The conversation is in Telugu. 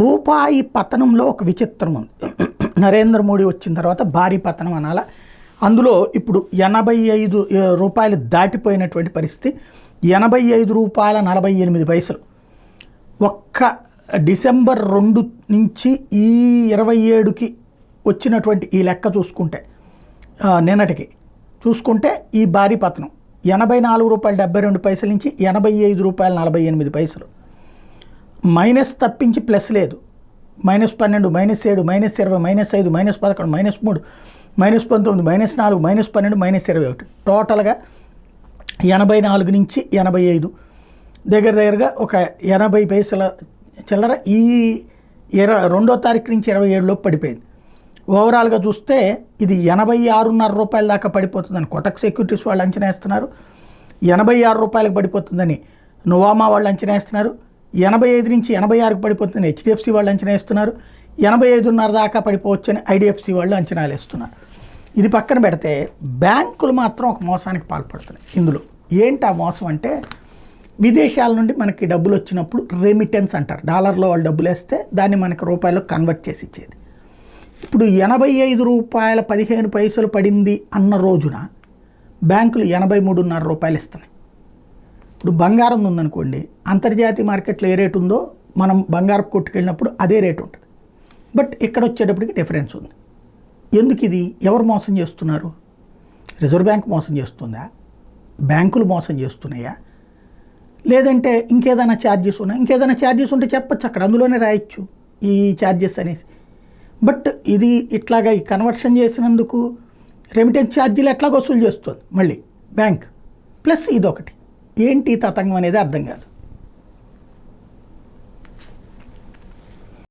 రూపాయి పతనంలో ఒక విచిత్రం ఉంది. నరేంద్ర మోడీ వచ్చిన తర్వాత భారీ పతనం అనాలా. అందులో ఇప్పుడు 85 రూపాయలు దాటిపోయినటువంటి పరిస్థితి. 85 రూపాయల 48 పైసలు. ఒక్క డిసెంబర్ 2 నుంచి ఈ 27కి వచ్చినటువంటి ఈ లెక్క చూసుకుంటే, నిన్నటికి చూసుకుంటే ఈ భారీ పతనం 84 రూపాయల 72 పైసల నుంచి 85 రూపాయల 48 పైసలు. మైనస్ తప్పించి ప్లస్ లేదు. -12, -7, -20, -5, -11, -3, -19, -4, -12, -21 టోటల్గా 84 నుంచి 85 దగ్గరగా ఒక 80 పైసల చిల్లర ఈ 22వ తారీఖు నుంచి 27లోపు పడిపోయింది. ఓవరాల్గా చూస్తే ఇది 86.5 రూపాయల దాకా పడిపోతుందని కోటక్ సెక్యూరిటీస్ వాళ్ళు అంచనా వేస్తున్నారు. 86 రూపాయలకు పడిపోతుందని నువామా వాళ్ళు అంచనా వేస్తున్నారు. 85 నుంచి 86కి పడిపోతుందని హెచ్డిఎఫ్సి వాళ్ళు అంచనా వేస్తున్నారు. 85.5 దాకా పడిపోవచ్చని ఐడిఎఫ్సి వాళ్ళు అంచనాలు వేస్తున్నారు. ఇది పక్కన పెడితే బ్యాంకులు మాత్రం ఒక మోసానికి పాల్పడుతున్నాయి. ఇందులో ఏంటి ఆ మోసం అంటే, విదేశాల నుండి మనకి డబ్బులు వచ్చినప్పుడు రెమిటెన్స్ అంటారు. డాలర్లో వాళ్ళు డబ్బులు వేస్తే దాన్ని మనకి రూపాయలు కన్వర్ట్ చేసి ఇచ్చేది. ఇప్పుడు 85 రూపాయల 15 పైసలు పడింది అన్న రోజున బ్యాంకులు 83.5 రూపాయలు ఇస్తున్నాయి. ఇప్పుడు బంగారం ఉందనుకోండి, అంతర్జాతీయ మార్కెట్లో ఏ రేటు ఉందో మనం బంగారం కొట్టుకెళ్ళినప్పుడు అదే రేటు ఉంటుంది. బట్ ఇక్కడ వచ్చేటప్పటికి డిఫరెన్స్ ఉంది. ఎందుకు ఇది? ఎవరు మోసం చేస్తున్నారు? రిజర్వ్ బ్యాంక్ మోసం చేస్తుందా? బ్యాంకులు మోసం చేస్తున్నాయా? లేదంటే ఇంకేదైనా ఛార్జెస్ ఉన్నాయా? ఇంకేదైనా ఛార్జెస్ ఉంటే చెప్పచ్చు, అక్కడ అందులోనే రాయొచ్చు ఈ ఛార్జెస్ అనేసి. బట్ ఇది ఇట్లాగా ఈ కన్వర్షన్ చేసినందుకు రెమిటెన్స్ ఛార్జీలు ఎట్లా వసూలు చేస్తుంది మళ్ళీ బ్యాంక్, ప్లస్ ఇదొకటి. ఏంటి తతంగం అనేది అర్థం కాదు.